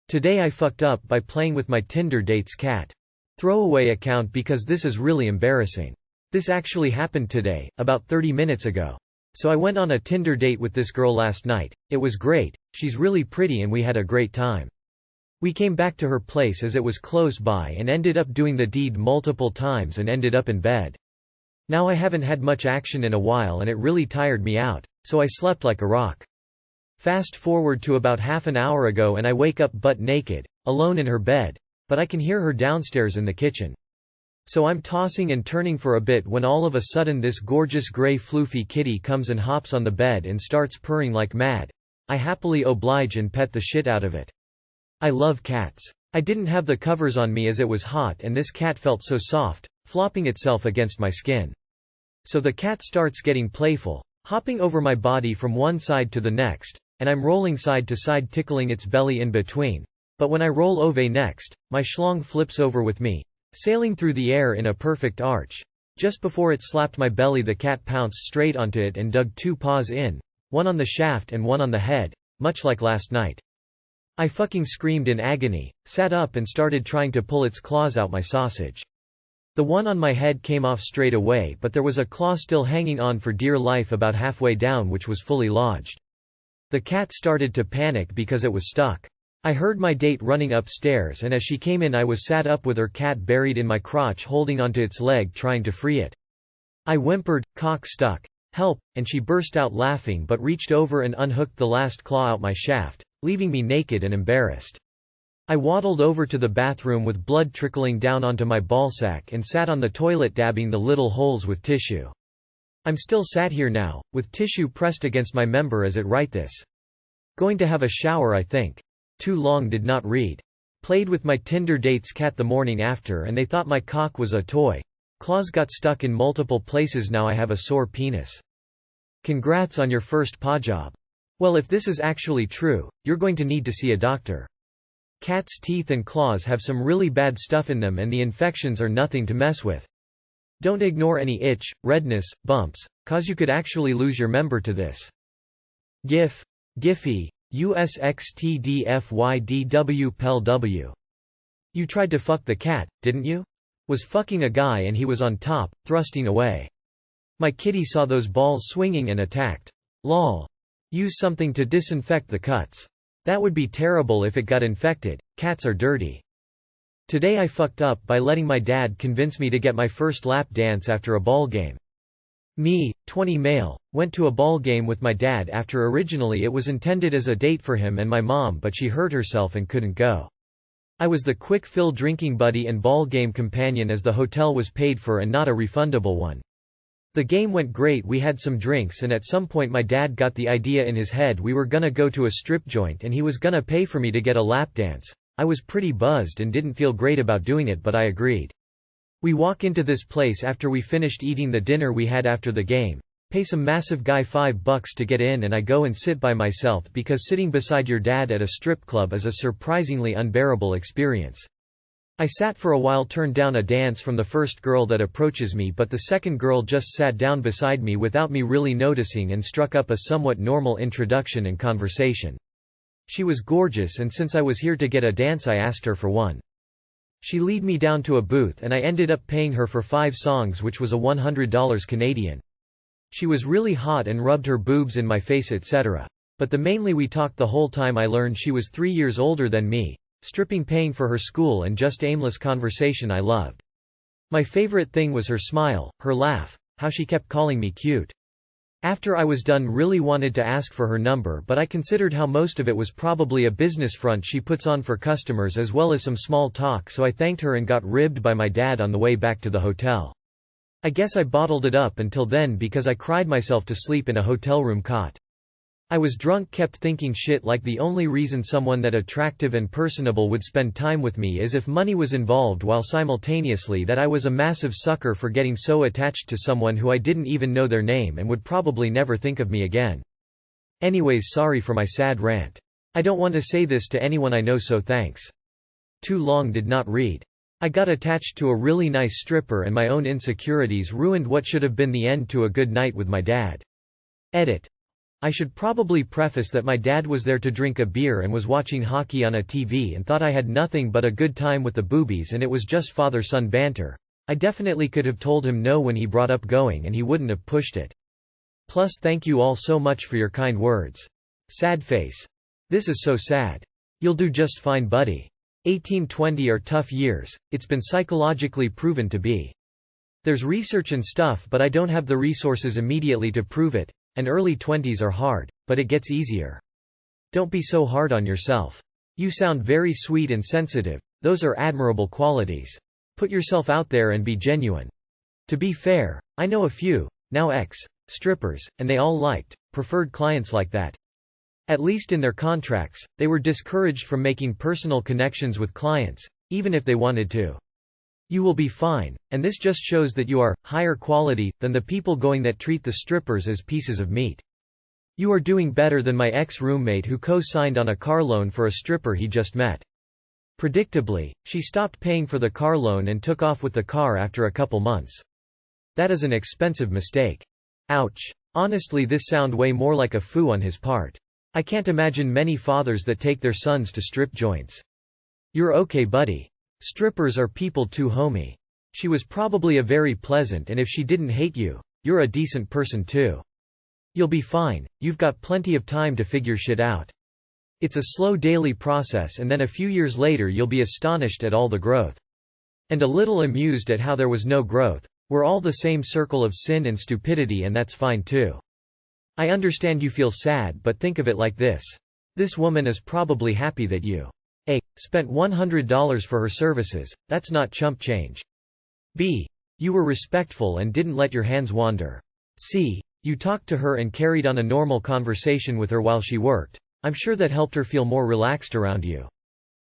Today I fucked up by playing with my Tinder date's cat. Throwaway account because this is really embarrassing. This actually happened today, about 30 minutes ago. So I went on a Tinder date with this girl last night. It was great, she's really pretty and we had a great time. We came back to her place as it was close by and ended up doing the deed multiple times and ended up in bed. Now I haven't had much action in a while and it really tired me out, so I slept like a rock. Fast forward to about half an hour ago and I wake up butt naked, alone in her bed, but I can hear her downstairs in the kitchen. So I'm tossing and turning for a bit when all of a sudden this gorgeous grey floofy kitty comes and hops on the bed and starts purring like mad. I happily oblige and pet the shit out of it. I love cats. I didn't have the covers on me as it was hot and this cat felt so soft, flopping itself against my skin. So the cat starts getting playful, hopping over my body from one side to the next, and I'm rolling side to side tickling its belly in between. But when I roll over next, my schlong flips over with me, sailing through the air in a perfect arch. Just before it slapped my belly the cat pounced straight onto it and dug two paws in, one on the shaft and one on the head, much like last night. I fucking screamed in agony, sat up and started trying to pull its claws out my sausage. The one on my head came off straight away but there was a claw still hanging on for dear life about halfway down which was fully lodged. The cat started to panic because it was stuck. I heard my date running upstairs and as she came in I was sat up with her cat buried in my crotch holding onto its leg trying to free it. I whimpered, "Cock stuck. Help," and she burst out laughing but reached over and unhooked the last claw out my shaft, leaving me naked and embarrassed. I waddled over to the bathroom with blood trickling down onto my ballsack and sat on the toilet dabbing the little holes with tissue. I'm still sat here now, with tissue pressed against my member as it write this. Going to have a shower I think. Too long did not read. Played with my Tinder date's cat the morning after and they thought my cock was a toy. Claws got stuck in multiple places now I have a sore penis. Congrats on your first paw job. Well if this is actually true, you're going to need to see a doctor. Cats' teeth and claws have some really bad stuff in them and the infections are nothing to mess with. Don't ignore any itch, redness, bumps, cause you could actually lose your member to this. GIF. Giphy. USXTDFYDW PELW. You tried to fuck the cat, didn't you? Was fucking a guy and he was on top, thrusting away. My kitty saw those balls swinging and attacked. Lol. Use something to disinfect the cuts. That would be terrible if it got infected, cats are dirty. Today I fucked up by letting my dad convince me to get my first lap dance after a ball game. Me, 20 male, went to a ball game with my dad after originally it was intended as a date for him and my mom but she hurt herself and couldn't go. I was the quick fill drinking buddy and ball game companion as the hotel was paid for and not a refundable one. The game went great, we had some drinks and at some point my dad got the idea in his head we were gonna go to a strip joint and he was gonna pay for me to get a lap dance. I was pretty buzzed and didn't feel great about doing it but I agreed. We walk into this place after we finished eating the dinner we had after the game, pay some massive guy $5 to get in and I go and sit by myself because sitting beside your dad at a strip club is a surprisingly unbearable experience. I sat for a while, turned down a dance from the first girl that approaches me but the second girl just sat down beside me without me really noticing and struck up a somewhat normal introduction and conversation. She was gorgeous and since I was here to get a dance I asked her for one. She lead me down to a booth and I ended up paying her for 5 songs which was a $100 Canadian. She was really hot and rubbed her boobs in my face etc. But mainly we talked the whole time. I learned she was 3 years older than me, stripping paying for her school and just aimless conversation I loved. My favorite thing was her smile, her laugh, how she kept calling me cute. After I was done really wanted to ask for her number but I considered how most of it was probably a business front she puts on for customers as well as some small talk so I thanked her and got ribbed by my dad on the way back to the hotel. I guess I bottled it up until then because I cried myself to sleep in a hotel room cot. I was drunk, kept thinking shit like the only reason someone that attractive and personable would spend time with me is if money was involved while simultaneously that I was a massive sucker for getting so attached to someone who I didn't even know their name and would probably never think of me again. Anyways, sorry for my sad rant. I don't want to say this to anyone I know so thanks. Too long did not read. I got attached to a really nice stripper and my own insecurities ruined what should have been the end to a good night with my dad. Edit. I should probably preface that my dad was there to drink a beer and was watching hockey on a TV and thought I had nothing but a good time with the boobies and it was just father-son banter. I definitely could have told him no when he brought up going and he wouldn't have pushed it. Plus thank you all so much for your kind words. Sad face. This is so sad. You'll do just fine, buddy. 18-20 are tough years, it's been psychologically proven to be. There's research and stuff but I don't have the resources immediately to prove it, and early 20s are hard, but it gets easier. Don't be so hard on yourself. You sound very sweet and sensitive, those are admirable qualities. Put yourself out there and be genuine. To be fair, I know a few, now strippers, and they all preferred clients like that. At least in their contracts, they were discouraged from making personal connections with clients, even if they wanted to. You will be fine, and this just shows that you are higher quality than the people going that treat the strippers as pieces of meat. You are doing better than my ex-roommate who co-signed on a car loan for a stripper he just met. Predictably, she stopped paying for the car loan and took off with the car after a couple months. That is an expensive mistake. Ouch. Honestly, this sounds way more like a foo on his part. I can't imagine many fathers that take their sons to strip joints. You're okay, buddy. Strippers are people too, homie. She was probably a very pleasant, and if she didn't hate you, you're a decent person too. You'll be fine, you've got plenty of time to figure shit out. It's a slow daily process and then a few years later you'll be astonished at all the growth. And a little amused at how there was no growth. We're all the same circle of sin and stupidity and that's fine too. I understand you feel sad, but think of it like this. This woman is probably happy that you A. Spent $100 for her services, that's not chump change. B. You were respectful and didn't let your hands wander. C. You talked to her and carried on a normal conversation with her while she worked. I'm sure that helped her feel more relaxed around you.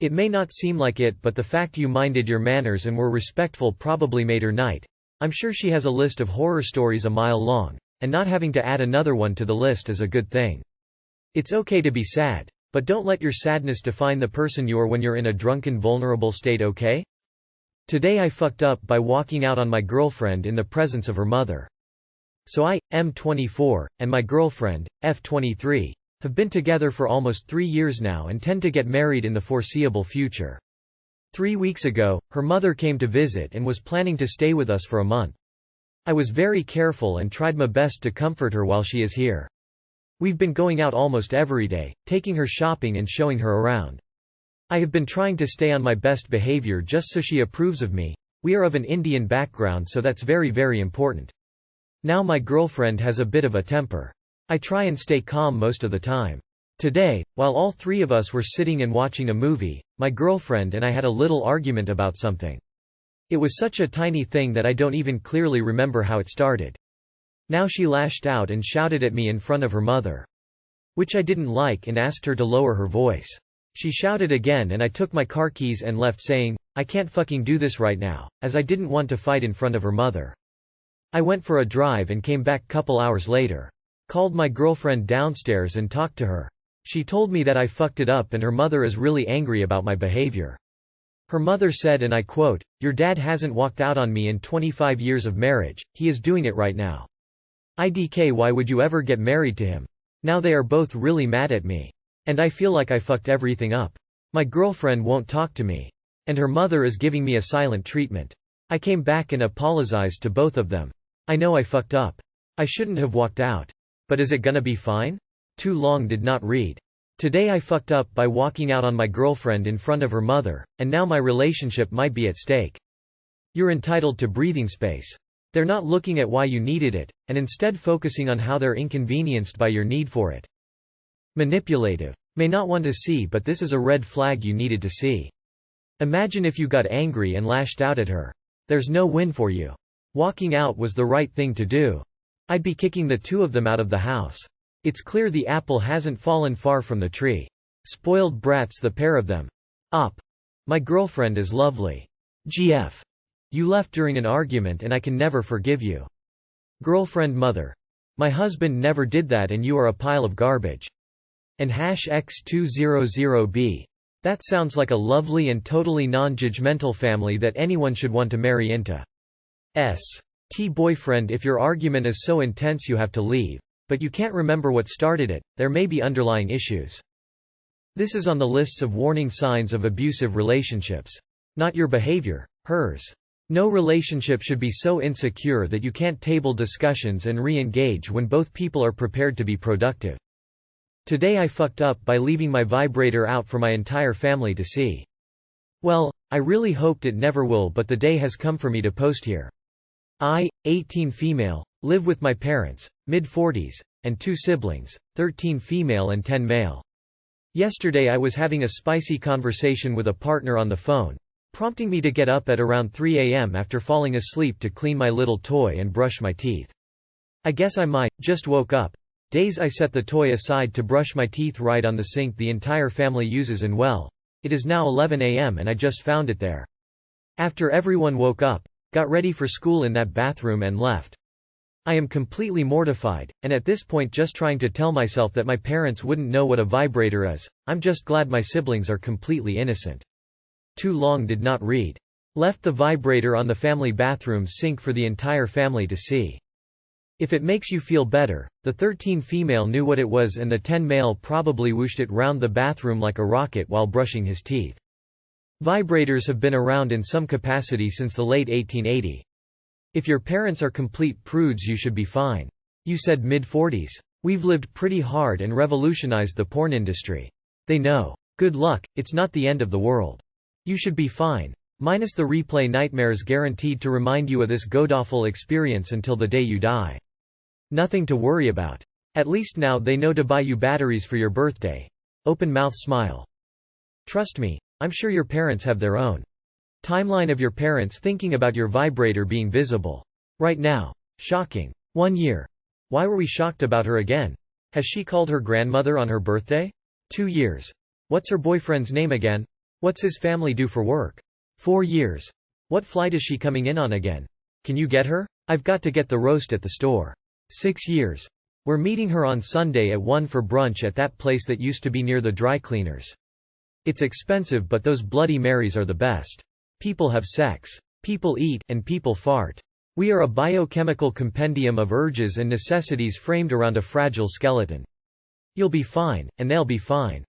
It may not seem like it, but the fact you minded your manners and were respectful probably made her night. I'm sure she has a list of horror stories a mile long, and not having to add another one to the list is a good thing. It's okay to be sad. But don't let your sadness define the person you are when you're in a drunken, vulnerable state, okay? Today I fucked up by walking out on my girlfriend in the presence of her mother. So I, M24, and my girlfriend, F23, have been together for almost 3 years now and tend to get married in the foreseeable future. 3 weeks ago, her mother came to visit and was planning to stay with us for a month. I was very careful and tried my best to comfort her while she is here. We've been going out almost every day, taking her shopping and showing her around. I have been trying to stay on my best behavior just so she approves of me. We are of an Indian background, so that's very, very important. Now my girlfriend has a bit of a temper. I try and stay calm most of the time. Today, while all three of us were sitting and watching a movie, my girlfriend and I had a little argument about something. It was such a tiny thing that I don't even clearly remember how it started. Now she lashed out and shouted at me in front of her mother. Which I didn't like and asked her to lower her voice. She shouted again and I took my car keys and left saying, I can't fucking do this right now, as I didn't want to fight in front of her mother. I went for a drive and came back couple hours later. Called my girlfriend downstairs and talked to her. She told me that I fucked it up and her mother is really angry about my behavior. Her mother said, and I quote, "Your dad hasn't walked out on me in 25 years of marriage, he is doing it right now. IDK, why would you ever get married to him? Now they are both really mad at me. And I feel like I fucked everything up. My girlfriend won't talk to me. And her mother is giving me a silent treatment. I came back and apologized to both of them. I know I fucked up. I shouldn't have walked out. But is it gonna be fine? Too long did not read. Today I fucked up by walking out on my girlfriend in front of her mother, and now my relationship might be at stake. You're entitled to breathing space. They're not looking at why you needed it, and instead focusing on how they're inconvenienced by your need for it. Manipulative. May not want to see, but this is a red flag you needed to see. Imagine if you got angry and lashed out at her. There's no win for you. Walking out was the right thing to do. I'd be kicking the two of them out of the house. It's clear the apple hasn't fallen far from the tree. Spoiled brats, the pair of them. Op. My girlfriend is lovely. GF. You left during an argument and I can never forgive you. Girlfriend mother. My husband never did that and you are a pile of garbage. And #X200B. That sounds like a lovely and totally non-judgmental family that anyone should want to marry into. T boyfriend, if your argument is so intense you have to leave. But you can't remember what started it, there may be underlying issues. This is on the lists of warning signs of abusive relationships. Not your behavior, hers. No relationship should be so insecure that you can't table discussions and re-engage when both people are prepared to be productive. Today I fucked up by leaving my vibrator out for my entire family to see. Well, I really hoped it never will, but the day has come for me to post here. I, 18 female, live with my parents, mid-40s, and 2 siblings, 13 female and 10 male. Yesterday I was having a spicy conversation with a partner on the phone, prompting me to get up at around 3 a.m. after falling asleep to clean my little toy and brush my teeth. I guess I just woke up. Days I set the toy aside to brush my teeth right on the sink the entire family uses, and well, it is now 11 a.m. and I just found it there. After everyone woke up, got ready for school in that bathroom and left. I am completely mortified, and at this point just trying to tell myself that my parents wouldn't know what a vibrator is. I'm just glad my siblings are completely innocent. Too long did not read. Left the vibrator on the family bathroom sink for the entire family to see. If it makes you feel better, the 13 female knew what it was and the 10 male probably whooshed it round the bathroom like a rocket while brushing his teeth. Vibrators have been around in some capacity since the late 1880s. If your parents are complete prudes, you should be fine. You said mid-40s. We've lived pretty hard and revolutionized the porn industry. They know. Good luck, it's not the end of the world. You should be fine. Minus the replay nightmares guaranteed to remind you of this godawful experience until the day you die. Nothing to worry about. At least now they know to buy you batteries for your birthday. Open mouth smile. Trust me, I'm sure your parents have their own timeline of your parents thinking about your vibrator being visible. Right now. Shocking. 1 year. Why were we shocked about her again? Has she called her grandmother on her birthday? 2 years. What's her boyfriend's name again? What's his family do for work? 4 years. What flight is she coming in on again? Can you get her? I've got to get the roast at the store. 6 years. We're meeting her on Sunday at 1 for brunch at that place that used to be near the dry cleaners. It's expensive, but those Bloody Marys are the best. People have sex. People eat, and people fart. We are a biochemical compendium of urges and necessities framed around a fragile skeleton. You'll be fine, and they'll be fine.